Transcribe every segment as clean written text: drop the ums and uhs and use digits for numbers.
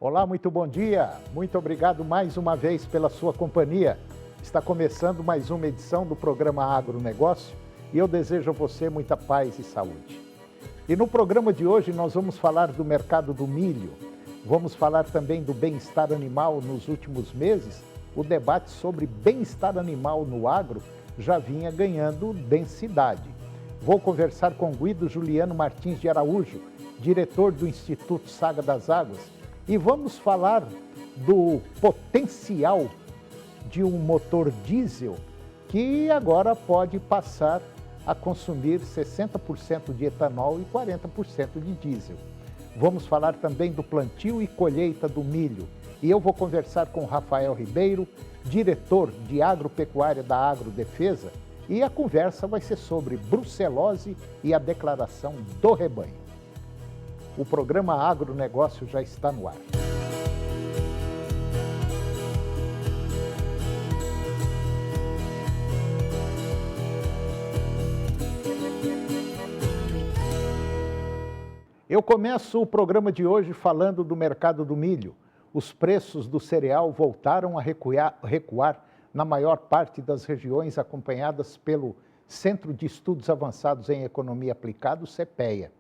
Olá, muito bom dia. Muito obrigado mais uma vez pela sua companhia. Está começando mais uma edição do programa Agronegócio e eu desejo a você muita paz e saúde. E no programa de hoje nós vamos falar do mercado do milho, vamos falar também do bem-estar animal nos últimos meses. O debate sobre bem-estar animal no agro já vinha ganhando densidade. Vou conversar com Guido Juliano Martins de Araújo, diretor do Instituto Saga das Águas, e vamos falar do potencial de um motor diesel que agora pode passar a consumir 60% de etanol e 40% de diesel. Vamos falar também do plantio e colheita do milho. E eu vou conversar com Rafael Ribeiro, diretor de agropecuária da Agrodefesa, e a conversa vai ser sobre brucelose e a declaração do rebanho. O programa Agronegócio já está no ar. Eu começo o programa de hoje falando do mercado do milho. Os preços do cereal voltaram a recuar na maior parte das regiões acompanhadas pelo Centro de Estudos Avançados em Economia Aplicada, o CEPEA.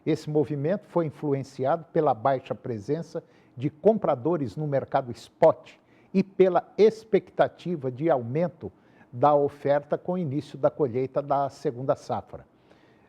Esse movimento foi influenciado pela baixa presença de compradores no mercado spot e pela expectativa de aumento da oferta com o início da colheita da segunda safra.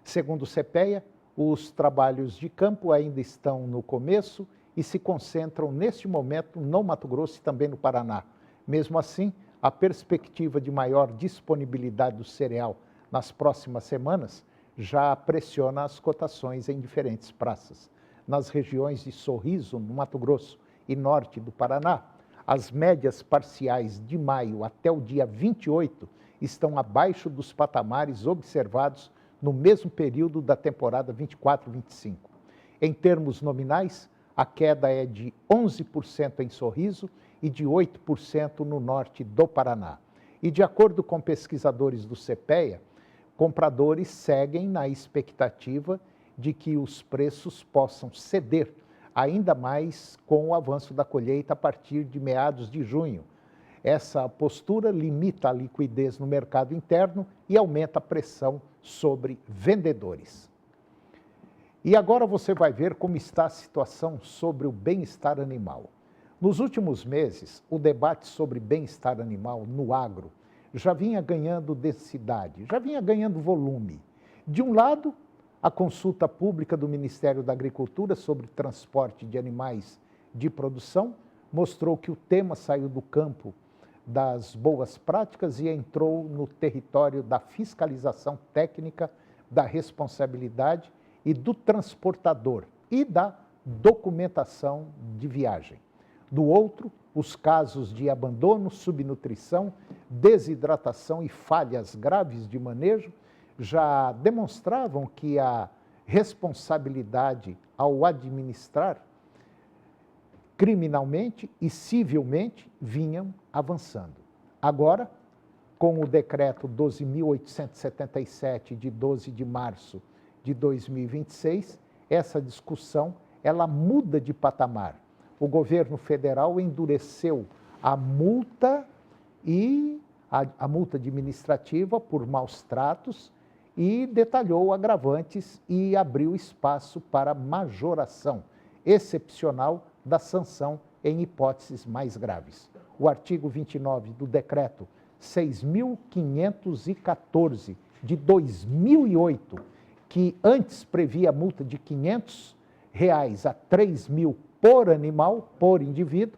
Segundo o CEPEA, os trabalhos de campo ainda estão no começo e se concentram neste momento no Mato Grosso e também no Paraná. Mesmo assim, a perspectiva de maior disponibilidade do cereal nas próximas semanas já pressiona as cotações em diferentes praças. Nas regiões de Sorriso, no Mato Grosso, e norte do Paraná, as médias parciais de maio até o dia 28 estão abaixo dos patamares observados no mesmo período da temporada 24-25. Em termos nominais, a queda é de 11% em Sorriso e de 8% no norte do Paraná. E de acordo com pesquisadores do CEPEA, compradores seguem na expectativa de que os preços possam ceder ainda mais com o avanço da colheita a partir de meados de junho. Essa postura limita a liquidez no mercado interno e aumenta a pressão sobre vendedores. E agora você vai ver como está a situação sobre o bem-estar animal. Nos últimos meses, o debate sobre bem-estar animal no agro já vinha ganhando densidade, já vinha ganhando volume. De um lado, a consulta pública do Ministério da Agricultura sobre transporte de animais de produção mostrou que o tema saiu do campo das boas práticas e entrou no território da fiscalização técnica, da responsabilidade e do transportador e da documentação de viagem. Do outro, os casos de abandono, subnutrição, desidratação e falhas graves de manejo já demonstravam que a responsabilidade ao administrar criminalmente e civilmente vinham avançando. Agora, com o decreto 12.877 de 12 de março de 2026, essa discussão ela muda de patamar. O governo federal endureceu a multa e a multa administrativa por maus tratos e detalhou agravantes e abriu espaço para majoração excepcional da sanção em hipóteses mais graves. O artigo 29 do decreto 6.514 de 2008, que antes previa multa de R$ 500 a R$ 3.000 por animal, por indivíduo,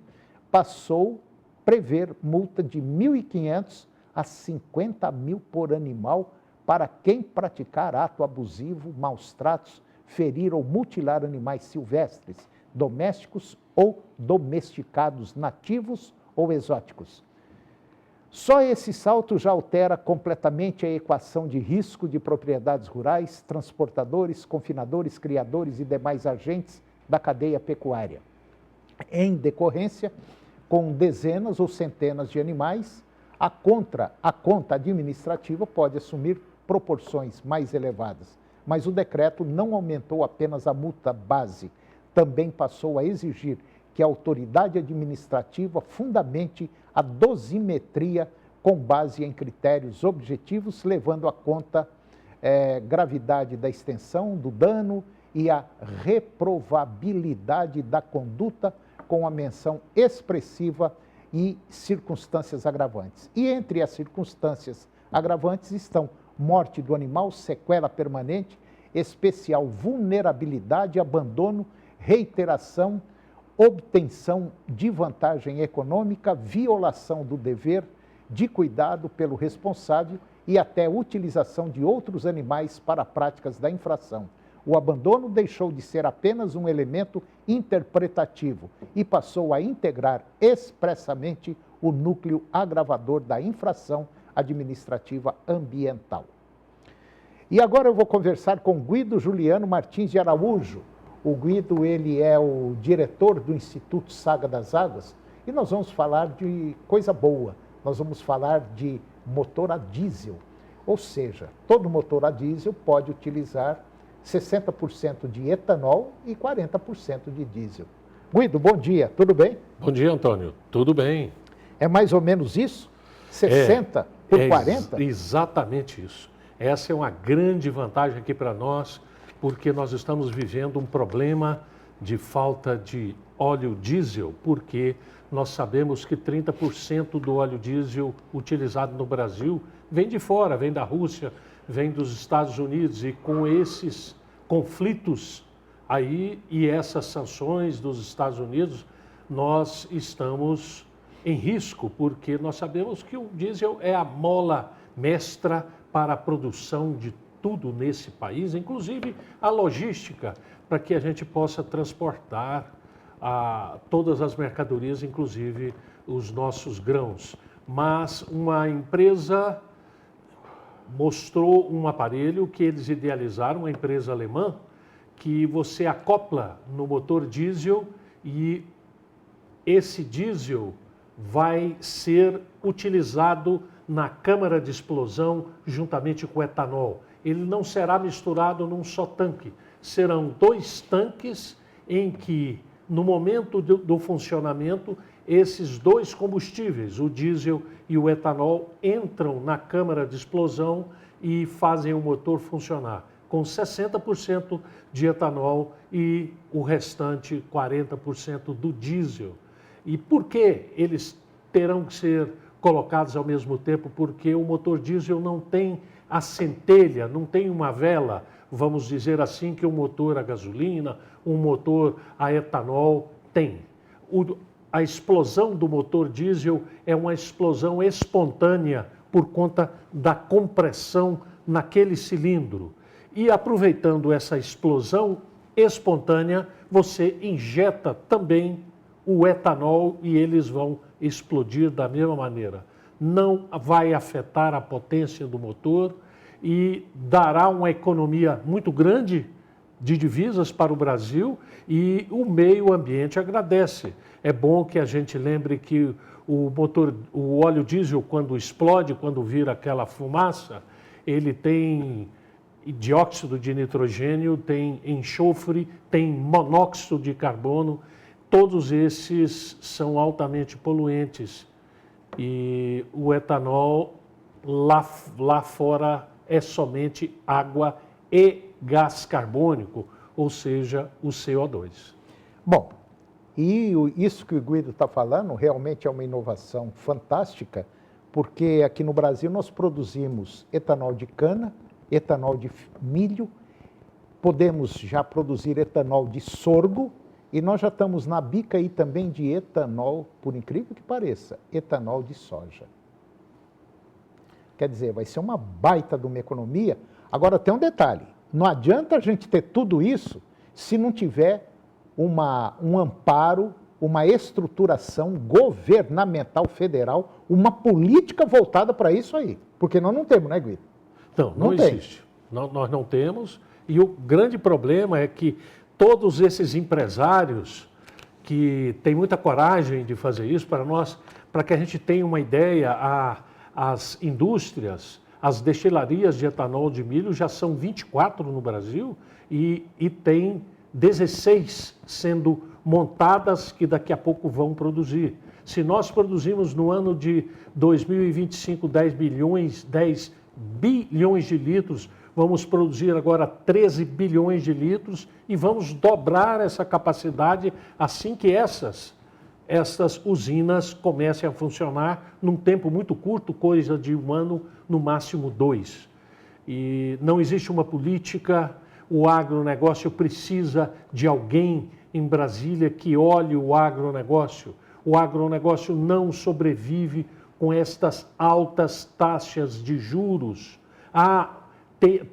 passou a prever multa de R$ 1.500 a R$ 50.000 por animal para quem praticar ato abusivo, maus tratos, ferir ou mutilar animais silvestres, domésticos ou domesticados, nativos ou exóticos. Só esse salto já altera completamente a equação de risco de propriedades rurais, transportadores, confinadores, criadores e demais agentes da cadeia pecuária. Em decorrência, com dezenas ou centenas de animais, a conta administrativa pode assumir proporções mais elevadas. Mas o decreto não aumentou apenas a multa base, também passou a exigir que a autoridade administrativa fundamente a dosimetria com base em critérios objetivos, levando a conta gravidade da extensão do dano e a reprovabilidade da conduta, com a menção expressiva e circunstâncias agravantes. E entre as circunstâncias agravantes estão morte do animal, sequela permanente, especial vulnerabilidade, abandono, reiteração, obtenção de vantagem econômica, violação do dever de cuidado pelo responsável e até utilização de outros animais para práticas da infração. O abandono deixou de ser apenas um elemento interpretativo e passou a integrar expressamente o núcleo agravador da infração administrativa ambiental. E agora eu vou conversar com Guido Juliano Martins de Araújo. O Guido, ele é o diretor do Instituto Saga das Águas e nós vamos falar de coisa boa. Nós vamos falar de motor a diesel, ou seja, todo motor a diesel pode utilizar 60% de etanol e 40% de diesel. Guido, bom dia, tudo bem? Bom dia, Antônio, tudo bem. É mais ou menos isso? 60 por 40? Exatamente isso. Essa é uma grande vantagem aqui para nós, porque nós estamos vivendo um problema de falta de óleo diesel, porque nós sabemos que 30% do óleo diesel utilizado no Brasil vem de fora, vem da Rússia, vem dos Estados Unidos, e com esses conflitos aí e essas sanções dos Estados Unidos, nós estamos em risco, porque nós sabemos que o diesel é a mola mestra para a produção de tudo nesse país, inclusive a logística, para que a gente possa transportar todas as mercadorias, inclusive os nossos grãos. Mas uma empresa mostrou um aparelho que eles idealizaram, uma empresa alemã, que você acopla no motor diesel e esse diesel vai ser utilizado na câmara de explosão juntamente com o etanol. Ele não será misturado num só tanque. Serão 2 tanques em que, no momento do funcionamento, esses 2 combustíveis, o diesel e o etanol, entram na câmara de explosão e fazem o motor funcionar, com 60% de etanol e o restante 40% do diesel. E por que eles terão que ser colocados ao mesmo tempo? Porque o motor diesel não tem a centelha, não tem uma vela, vamos dizer assim, que o motor a gasolina, um motor a etanol tem. A explosão do motor diesel é uma explosão espontânea por conta da compressão naquele cilindro. E aproveitando essa explosão espontânea, você injeta também o etanol e eles vão explodir da mesma maneira. Não vai afetar a potência do motor e dará uma economia muito grande de divisas para o Brasil e o meio ambiente agradece. É bom que a gente lembre que o óleo diesel, quando explode, quando vira aquela fumaça, ele tem dióxido de nitrogênio, tem enxofre, tem monóxido de carbono. Todos esses são altamente poluentes e o etanol lá fora é somente água e gás carbônico, ou seja, o CO2. Bom, e isso que o Guido está falando realmente é uma inovação fantástica, porque aqui no Brasil nós produzimos etanol de cana, etanol de milho, podemos já produzir etanol de sorgo, e nós já estamos na bica aí também de etanol, por incrível que pareça, etanol de soja. Quer dizer, vai ser uma baita de uma economia. Agora tem um detalhe, não adianta a gente ter tudo isso se não tiver um amparo, uma estruturação governamental federal, uma política voltada para isso aí. Porque nós não temos, né, Guido? Não existe. Nós não temos. E o grande problema é que todos esses empresários que têm muita coragem de fazer isso para que a gente tenha uma ideia, as indústrias, as destilarias de etanol de milho já são 24 no Brasil e tem 16 sendo montadas que daqui a pouco vão produzir. Se nós produzimos no ano de 2025 10 bilhões de litros, vamos produzir agora 13 bilhões de litros e vamos dobrar essa capacidade assim que essas usinas comecem a funcionar num tempo muito curto, coisa de 1 ano, no máximo 2. E não existe uma política, o agronegócio precisa de alguém em Brasília que olhe o agronegócio. O agronegócio não sobrevive com estas altas taxas de juros.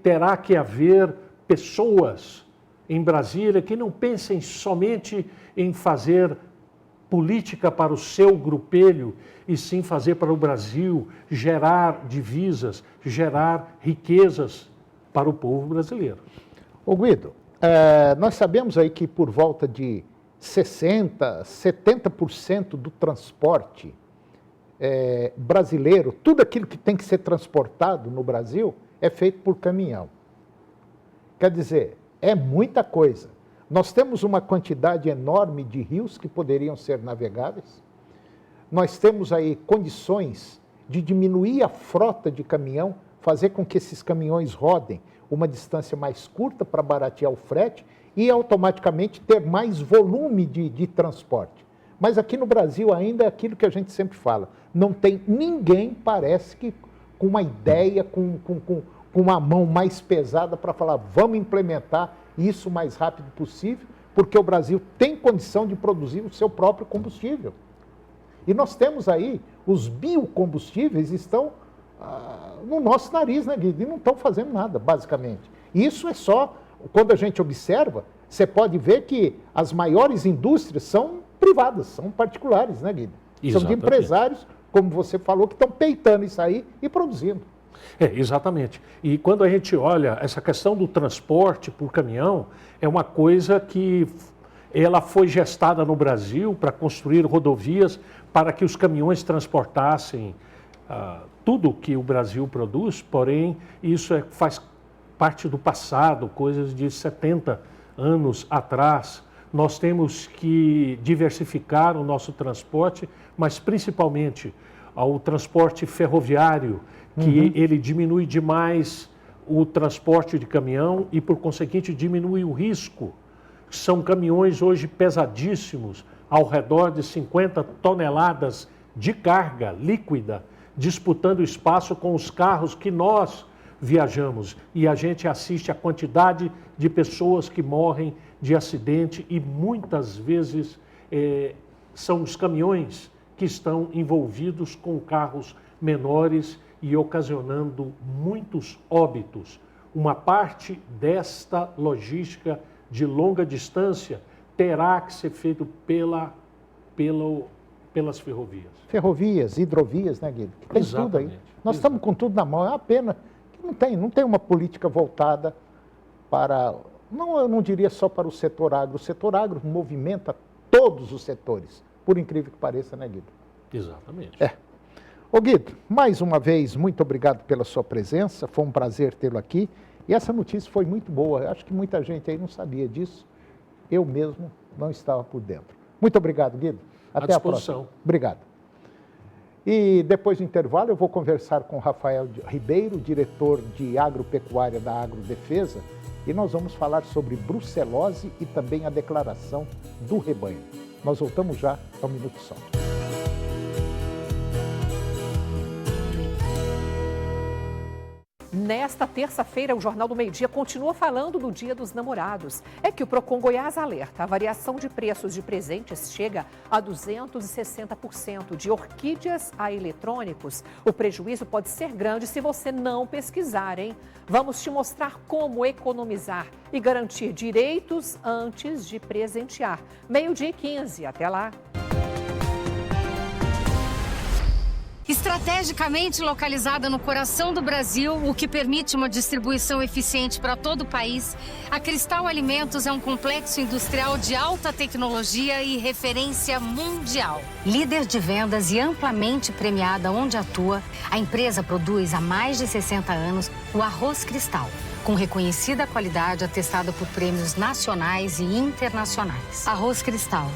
Terá que haver pessoas em Brasília que não pensem somente em fazer política para o seu grupelho, e sim fazer para o Brasil, gerar divisas, gerar riquezas para o povo brasileiro. Ô Guido, nós sabemos aí que por volta de 60%, 70% do transporte brasileiro, tudo aquilo que tem que ser transportado no Brasil, é feito por caminhão. Quer dizer, é muita coisa. Nós temos uma quantidade enorme de rios que poderiam ser navegáveis. Nós temos aí condições de diminuir a frota de caminhão, fazer com que esses caminhões rodem uma distância mais curta para baratear o frete e automaticamente ter mais volume de transporte. Mas aqui no Brasil ainda é aquilo que a gente sempre fala, não tem ninguém, parece que com uma ideia, com uma mão mais pesada para falar, vamos implementar isso o mais rápido possível, porque o Brasil tem condição de produzir o seu próprio combustível. E nós temos aí, os biocombustíveis estão no nosso nariz, né, Guido? E não estão fazendo nada, basicamente. Isso é só, quando a gente observa, você pode ver que as maiores indústrias são privadas, são particulares, né, Guido? Exatamente. São de empresários, como você falou, que estão peitando isso aí e produzindo. Exatamente. E quando a gente olha essa questão do transporte por caminhão, é uma coisa que ela foi gestada no Brasil para construir rodovias para que os caminhões transportassem tudo que o Brasil produz, porém isso faz parte do passado, coisas de 70 anos atrás. Nós temos que diversificar o nosso transporte, mas principalmente o transporte ferroviário, que ele diminui demais o transporte de caminhão e, por conseguinte, diminui o risco. São caminhões hoje pesadíssimos, ao redor de 50 toneladas de carga líquida, disputando espaço com os carros que nós viajamos. E a gente assiste a quantidade de pessoas que morrem de acidente e muitas vezes são os caminhões que estão envolvidos com carros menores e ocasionando muitos óbitos. Uma parte desta logística de longa distância terá que ser feito pelas ferrovias. Ferrovias, hidrovias, né, Guido? Que tem tudo aí. Nós estamos com tudo na mão. É uma pena que não tem uma política voltada para... Não, eu não diria só para o setor agro. O setor agro movimenta todos os setores, por incrível que pareça, né, Guido? Exatamente. Ô Guido, mais uma vez, muito obrigado pela sua presença, foi um prazer tê-lo aqui. E essa notícia foi muito boa, eu acho que muita gente aí não sabia disso, eu mesmo não estava por dentro. Muito obrigado, Guido. Até a próxima. Obrigado. E depois do intervalo eu vou conversar com Rafael Ribeiro, diretor de agropecuária da Agrodefesa, e nós vamos falar sobre brucelose e também a declaração do rebanho. Nós voltamos já ao Minuto Só. Nesta terça-feira, o Jornal do Meio-Dia continua falando do Dia dos Namorados. É que o Procon Goiás alerta, a variação de preços de presentes chega a 260%, de orquídeas a eletrônicos. O prejuízo pode ser grande se você não pesquisar, hein? Vamos te mostrar como economizar e garantir direitos antes de presentear. 12:15, até lá! Estrategicamente localizada no coração do Brasil, o que permite uma distribuição eficiente para todo o país, a Cristal Alimentos é um complexo industrial de alta tecnologia e referência mundial. Líder de vendas e amplamente premiada onde atua, a empresa produz há mais de 60 anos o arroz Cristal, com reconhecida qualidade atestada por prêmios nacionais e internacionais. Arroz Cristal,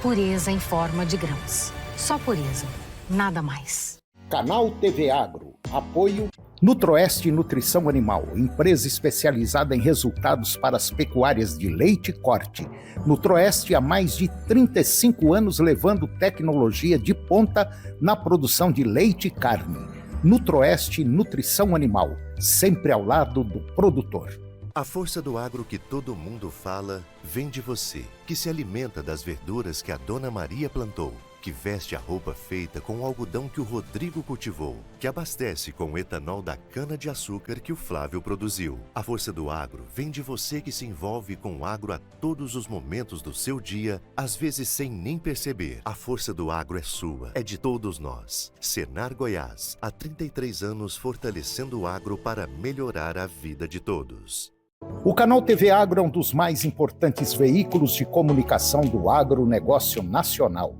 pureza em forma de grãos. Só pureza, nada mais. Canal TV Agro, apoio Nutroeste Nutrição Animal, empresa especializada em resultados para as pecuárias de leite e corte. Nutroeste há mais de 35 anos levando tecnologia de ponta na produção de leite e carne. Nutroeste Nutrição Animal, sempre ao lado do produtor. A força do agro que todo mundo fala vem de você, que se alimenta das verduras que a Dona Maria plantou, que veste a roupa feita com o algodão que o Rodrigo cultivou, que abastece com o etanol da cana-de-açúcar que o Flávio produziu. A força do agro vem de você que se envolve com o agro a todos os momentos do seu dia, às vezes sem nem perceber. A força do agro é sua, é de todos nós. Senar Goiás, há 33 anos fortalecendo o agro para melhorar a vida de todos. O Canal TV Agro é um dos mais importantes veículos de comunicação do agronegócio nacional.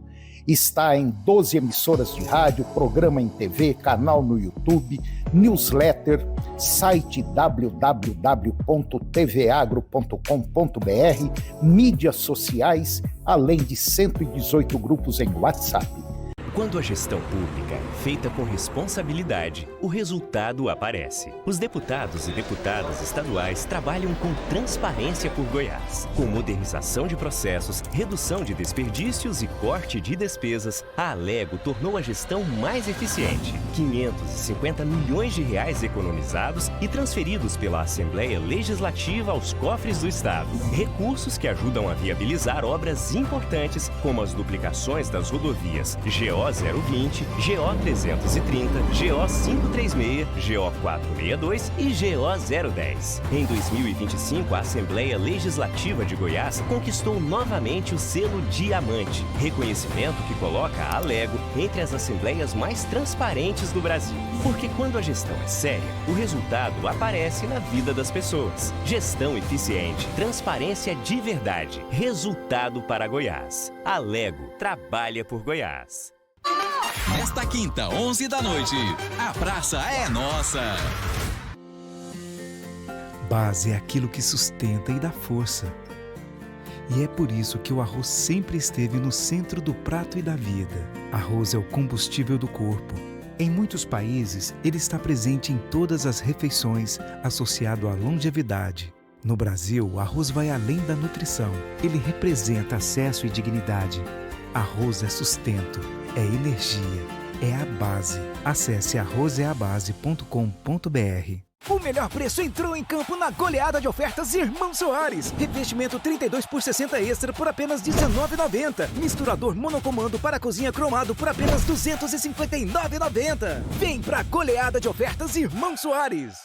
Está em 12 emissoras de rádio, programa em TV, canal no YouTube, newsletter, site www.tvagro.com.br, mídias sociais, além de 118 grupos em WhatsApp. Quando a gestão pública é feita com responsabilidade, o resultado aparece. Os deputados e deputadas estaduais trabalham com transparência por Goiás. Com modernização de processos, redução de desperdícios e corte de despesas, a Alego tornou a gestão mais eficiente. 550 milhões de reais economizados e transferidos pela Assembleia Legislativa aos cofres do Estado. Recursos que ajudam a viabilizar obras importantes, como as duplicações das rodovias GO 020, GO 330, GO 536, GO 462 e GO 010. Em 2025, a Assembleia Legislativa de Goiás conquistou novamente o selo Diamante, reconhecimento que coloca a Alego entre as assembleias mais transparentes do Brasil. Porque quando a gestão é séria, o resultado aparece na vida das pessoas. Gestão eficiente, transparência de verdade, resultado para Goiás. Alego trabalha por Goiás. Nesta quinta, 11 da noite, a praça é nossa. Base é aquilo que sustenta e dá força. E é por isso que o arroz sempre esteve no centro do prato e da vida. Arroz é o combustível do corpo. Em muitos países, ele está presente em todas as refeições, associado à longevidade. No Brasil, o arroz vai além da nutrição. Ele representa acesso e dignidade. Arroz é sustento, é energia, é a base. Acesse arrozeabase.com.br. O melhor preço entrou em campo na goleada de ofertas Irmão Soares. Revestimento 32 por 60 extra por apenas R$19,90. Misturador monocomando para cozinha cromado por apenas R$259,90. Vem pra goleada de ofertas Irmão Soares.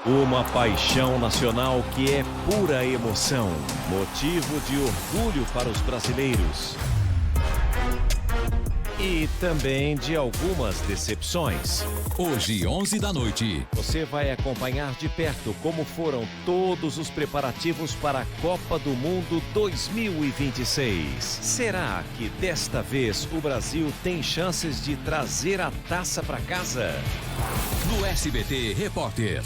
Uma paixão nacional que é pura emoção, motivo de orgulho para os brasileiros. E também de algumas decepções. Hoje, 11 da noite. Você vai acompanhar de perto como foram todos os preparativos para a Copa do Mundo 2026. Será que desta vez o Brasil tem chances de trazer a taça para casa? No SBT Repórter.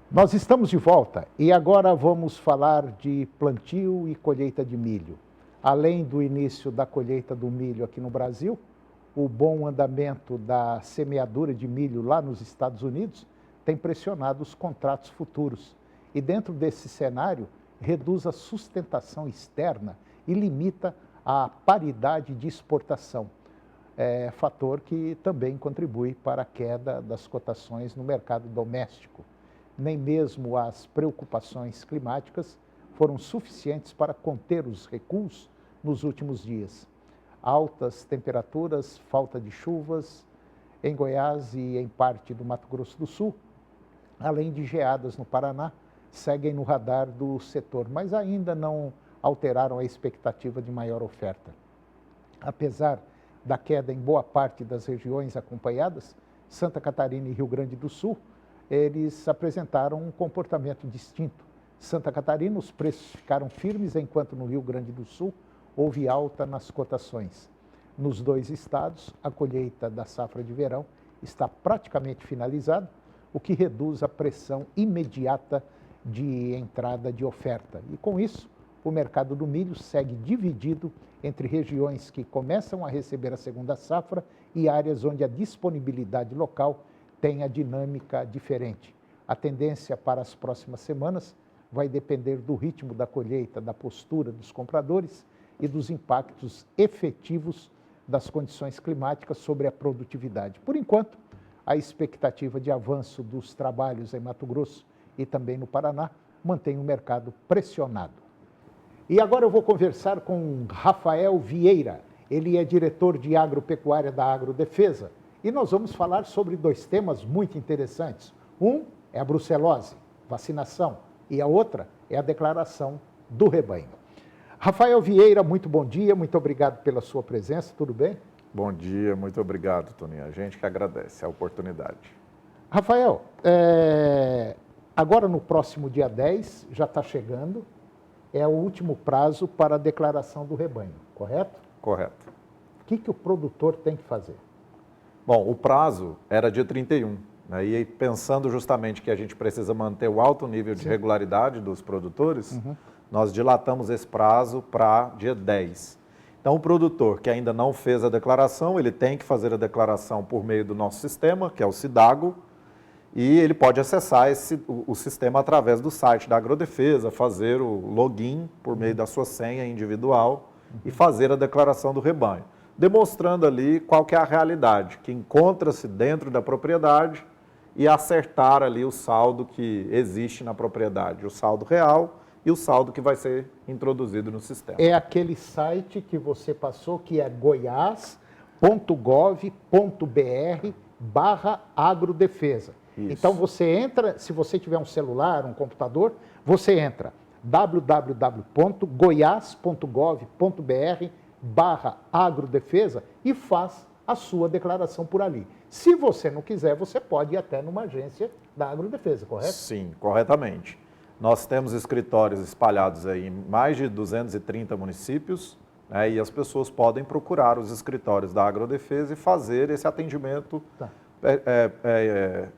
Nós estamos de volta e agora vamos falar de plantio e colheita de milho. Além do início da colheita do milho aqui no Brasil, o bom andamento da semeadura de milho lá nos Estados Unidos tem pressionado os contratos futuros. E dentro desse cenário, reduz a sustentação externa e limita a paridade de exportação. Fator que também contribui para a queda das cotações no mercado doméstico. Nem mesmo as preocupações climáticas foram suficientes para conter os recuos nos últimos dias. Altas temperaturas, falta de chuvas em Goiás e em parte do Mato Grosso do Sul, além de geadas no Paraná, seguem no radar do setor, mas ainda não alteraram a expectativa de maior oferta. Apesar da queda em boa parte das regiões acompanhadas, Santa Catarina e Rio Grande do Sul, eles apresentaram um comportamento distinto. Santa Catarina, os preços ficaram firmes, enquanto no Rio Grande do Sul houve alta nas cotações. Nos dois estados, a colheita da safra de verão está praticamente finalizada, o que reduz a pressão imediata de entrada de oferta. E com isso, o mercado do milho segue dividido entre regiões que começam a receber a segunda safra e áreas onde a disponibilidade local tem a dinâmica diferente. A tendência para as próximas semanas vai depender do ritmo da colheita, da postura dos compradores e dos impactos efetivos das condições climáticas sobre a produtividade. Por enquanto, a expectativa de avanço dos trabalhos em Mato Grosso e também no Paraná mantém o mercado pressionado. E agora eu vou conversar com Rafael Vieira. Ele é diretor de agropecuária da Agrodefesa e nós vamos falar sobre dois temas muito interessantes. Um é a brucelose, vacinação, e a outra é a declaração do rebanho. Rafael Vieira, muito bom dia, muito obrigado pela sua presença, tudo bem? Bom dia, muito obrigado, Toninho. A gente que agradece a oportunidade. Rafael, agora no próximo dia 10, já está chegando, é o último prazo para a declaração do rebanho, correto? Correto. O que o produtor tem que fazer? Bom, o prazo era dia 31, né? E pensando justamente que a gente precisa manter o alto nível de regularidade dos produtores, nós dilatamos esse prazo para dia 10. Então, o produtor que ainda não fez a declaração, ele tem que fazer a declaração por meio do nosso sistema, que é o Cidago, e ele pode acessar o sistema através do site da Agrodefesa, fazer o login por meio da sua senha individual e fazer a declaração do rebanho, demonstrando ali qual que é a realidade, que encontra-se dentro da propriedade e acertar ali o saldo que existe na propriedade, o saldo real e o saldo que vai ser introduzido no sistema. É aquele site que você passou, que é goiás.gov.br/agrodefesa. Isso. Então você entra, se você tiver um celular, um computador, você entra www.goiás.gov.br/agrodefesa e faz a sua declaração por ali. Se você não quiser, você pode ir até numa agência da Agrodefesa, correto? Sim, corretamente. Nós temos escritórios espalhados aí em mais de 230 municípios, né, e as pessoas podem procurar os escritórios da Agrodefesa e fazer esse atendimento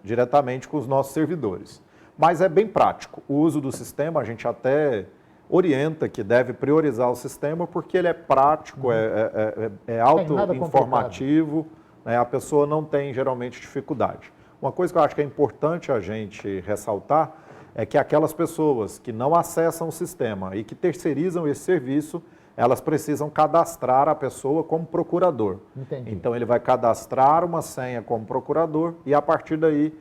diretamente com os nossos servidores. Mas é bem prático. O uso do sistema, a gente até orienta que deve priorizar o sistema porque ele é prático, é auto-informativo, né, a pessoa não tem geralmente dificuldade. Uma coisa que eu acho que é importante a gente ressaltar é que aquelas pessoas que não acessam o sistema e que terceirizam esse serviço, elas precisam cadastrar a pessoa como procurador. Entendi. Então, ele vai cadastrar uma senha como procurador e, a partir daí,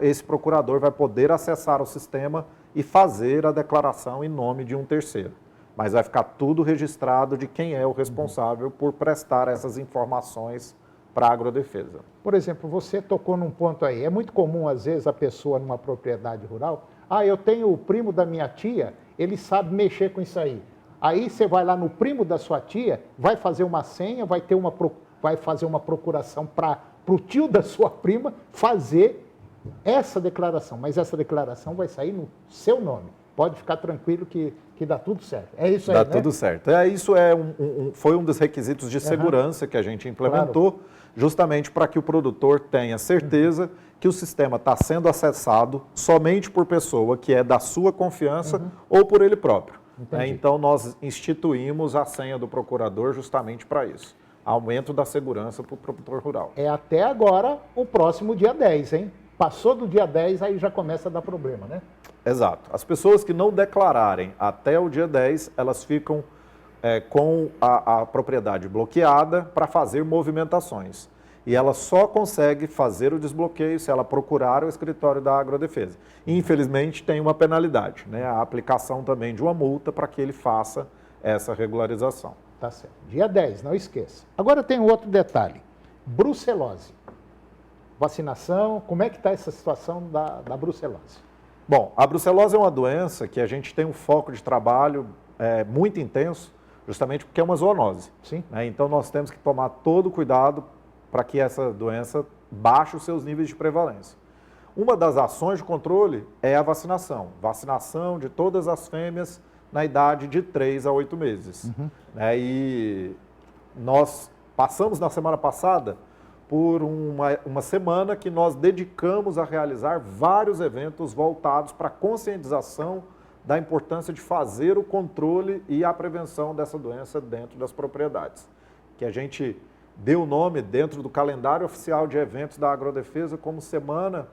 esse procurador vai poder acessar o sistema e fazer a declaração em nome de um terceiro. Mas vai ficar tudo registrado de quem é o responsável por prestar essas informações para a Agrodefesa. Por exemplo, você tocou num ponto aí. É muito comum, às vezes, a pessoa numa propriedade rural, eu tenho o primo da minha tia, ele sabe mexer com isso aí. Aí você vai lá no primo da sua tia, vai fazer uma senha, vai fazer uma procuração para o tio da sua prima fazer essa declaração. Mas essa declaração vai sair no seu nome. Pode ficar tranquilo que dá tudo certo. É isso aí, Dá tudo certo. Isso foi um dos requisitos de segurança que a gente implementou, justamente para que o produtor tenha certeza que o sistema está sendo acessado somente por pessoa que é da sua confiança ou por ele próprio. Então, nós instituímos a senha do procurador justamente para isso. Aumento da segurança para o produtor rural. É até agora o próximo dia 10, hein? Passou do dia 10, aí já começa a dar problema, né? Exato. As pessoas que não declararem até o dia 10, elas ficam com a propriedade bloqueada para fazer movimentações. E ela só consegue fazer o desbloqueio se ela procurar o escritório da Agrodefesa. Infelizmente, tem uma penalidade, né? A aplicação também de uma multa para que ele faça essa regularização. Tá certo. Dia 10, não esqueça. Agora tem um outro detalhe. Brucelose. Vacinação, como é que está essa situação da brucelose? Bom, a brucelose é uma doença que a gente tem um foco de trabalho muito intenso, justamente porque é uma zoonose. Sim. Né? Então, nós temos que tomar todo o cuidado para que essa doença baixe os seus níveis de prevalência. Uma das ações de controle é a vacinação. Vacinação de todas as fêmeas na idade de 3 a 8 meses. Né? E nós passamos na semana passada por uma semana que nós dedicamos a realizar vários eventos voltados para a conscientização da importância de fazer o controle e a prevenção dessa doença dentro das propriedades. Que a gente deu o nome dentro do calendário oficial de eventos da Agrodefesa como Semana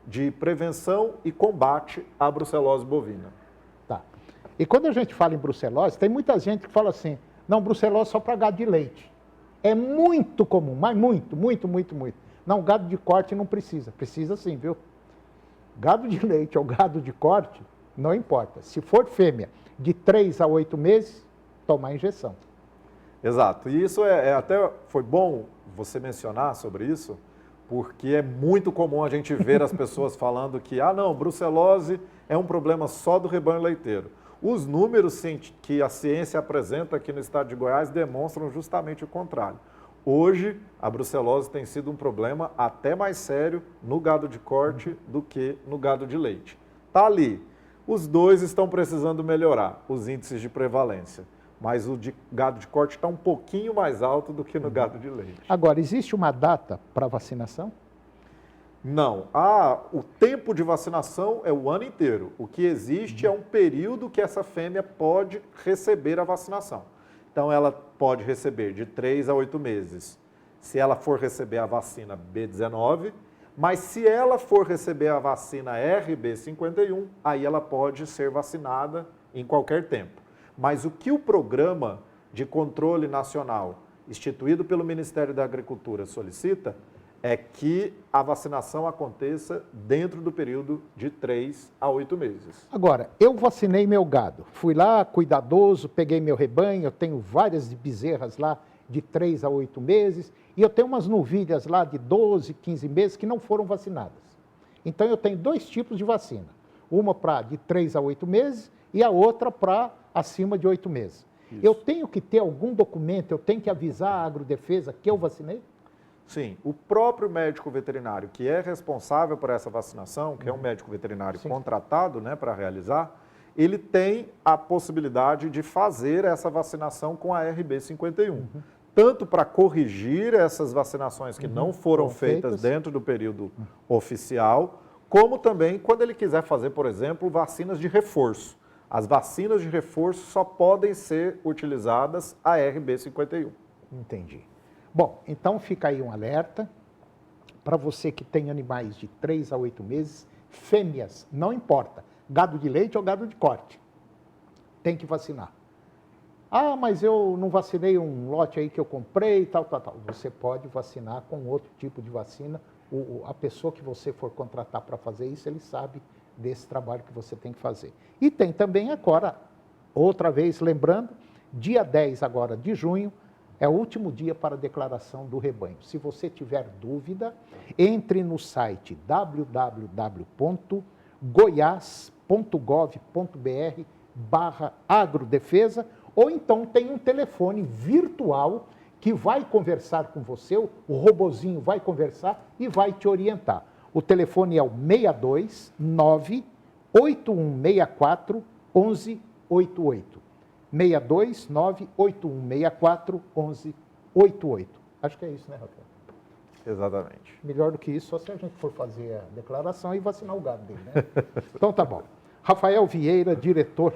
de Prevenção e Combate à Brucelose Bovina. Tá. E quando a gente fala em brucelose, tem muita gente que fala assim, não, brucelose só para gado de leite. É muito comum, mas muito. Não, gado de corte não precisa. Precisa sim, viu? Gado de leite ou gado de corte, não importa. Se for fêmea de 3 a 8 meses, toma a injeção. Exato. E isso até foi bom você mencionar sobre isso, porque é muito comum a gente ver as pessoas falando que, não, brucelose é um problema só do rebanho leiteiro. Os números que a ciência apresenta aqui no estado de Goiás demonstram justamente o contrário. Hoje, a brucelose tem sido um problema até mais sério no gado de corte do que no gado de leite. Está ali. Os dois estão precisando melhorar, os índices de prevalência. Mas o de gado de corte está um pouquinho mais alto do que no gado de leite. Agora, existe uma data para vacinação? Não. O tempo de vacinação é o ano inteiro. O que existe é um período que essa fêmea pode receber a vacinação. Então, ela pode receber de 3 a 8 meses, se ela for receber a vacina B19, mas se ela for receber a vacina RB51, aí ela pode ser vacinada em qualquer tempo. Mas o que o Programa de Controle Nacional, instituído pelo Ministério da Agricultura, solicita é que a vacinação aconteça dentro do período de 3 a 8 meses. Agora, eu vacinei meu gado. Fui lá, cuidadoso, peguei meu rebanho, eu tenho várias bezerras lá de 3 a 8 meses, e eu tenho umas novilhas lá de 12, 15 meses que não foram vacinadas. Então, eu tenho 2 tipos de vacina. Uma para de 3 a 8 meses e a outra para acima de 8 meses. Isso. Eu tenho que ter algum documento, eu tenho que avisar a Agrodefesa que eu vacinei? Sim, o próprio médico veterinário que é responsável por essa vacinação, que é um médico veterinário contratado, né, para realizar, ele tem a possibilidade de fazer essa vacinação com a RB51. Tanto para corrigir essas vacinações que não foram feitas dentro do período oficial, como também quando ele quiser fazer, por exemplo, vacinas de reforço. As vacinas de reforço só podem ser utilizadas a RB51. Entendi. Bom, então fica aí um alerta para você que tem animais de 3 a 8 meses, fêmeas, não importa, gado de leite ou gado de corte, tem que vacinar. Mas eu não vacinei um lote aí que eu comprei, tal. Você pode vacinar com outro tipo de vacina. A pessoa que você for contratar para fazer isso, ele sabe desse trabalho que você tem que fazer. E tem também agora, outra vez lembrando, dia 10 agora de junho, é o último dia para a declaração do rebanho. Se você tiver dúvida, entre no site www.goias.gov.br/agrodefesa ou então tem um telefone virtual que vai conversar com você, o robozinho vai conversar e vai te orientar. O telefone é o 629-8164-1188. 629-8164-1188. Acho que é isso, né, Rafael? Exatamente. Melhor do que isso, só se a gente for fazer a declaração e vacinar o gado dele, né? Então tá bom. Rafael Vieira, diretor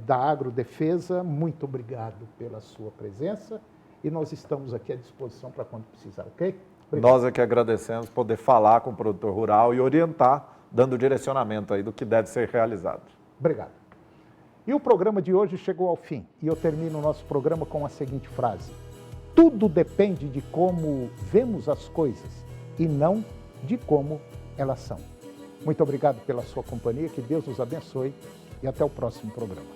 da Agrodefesa, muito obrigado pela sua presença e nós estamos aqui à disposição para quando precisar, ok? Obrigado. Nós é que agradecemos poder falar com o produtor rural e orientar, dando direcionamento aí do que deve ser realizado. Obrigado. E o programa de hoje chegou ao fim e eu termino o nosso programa com a seguinte frase: tudo depende de como vemos as coisas e não de como elas são. Muito obrigado pela sua companhia, que Deus nos abençoe e até o próximo programa.